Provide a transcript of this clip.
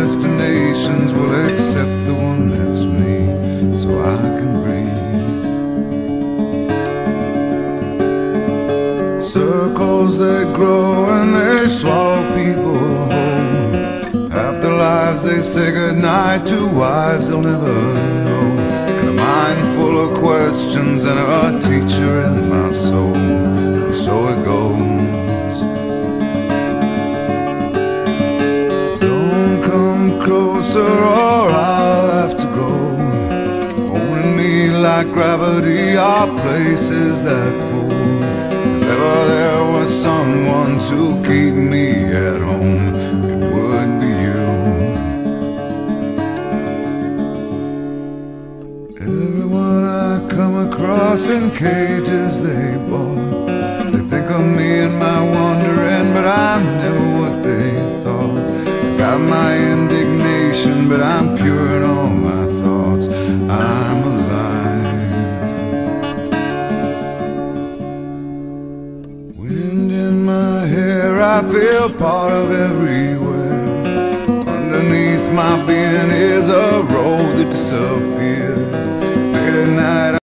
destinations will accept the one that's me, so I can breathe. Circles they grow and they swallow people whole. After lives they say goodnight to wives they'll never know. And a mind full of questions and a teacher in my soul. And so it goes. Don't come closer or I'll have to go. Holding me like gravity are places that pull. If ever there was someone to keep me at home, it would be you. Everyone I come across in cages they bought, they think of me and my wandering, but I'm never what they thought. I got my indignation, but I'm pure in all my thoughts. I'm alive. Wind in my hair, I feel part of everywhere. Underneath my being is a road that disappears.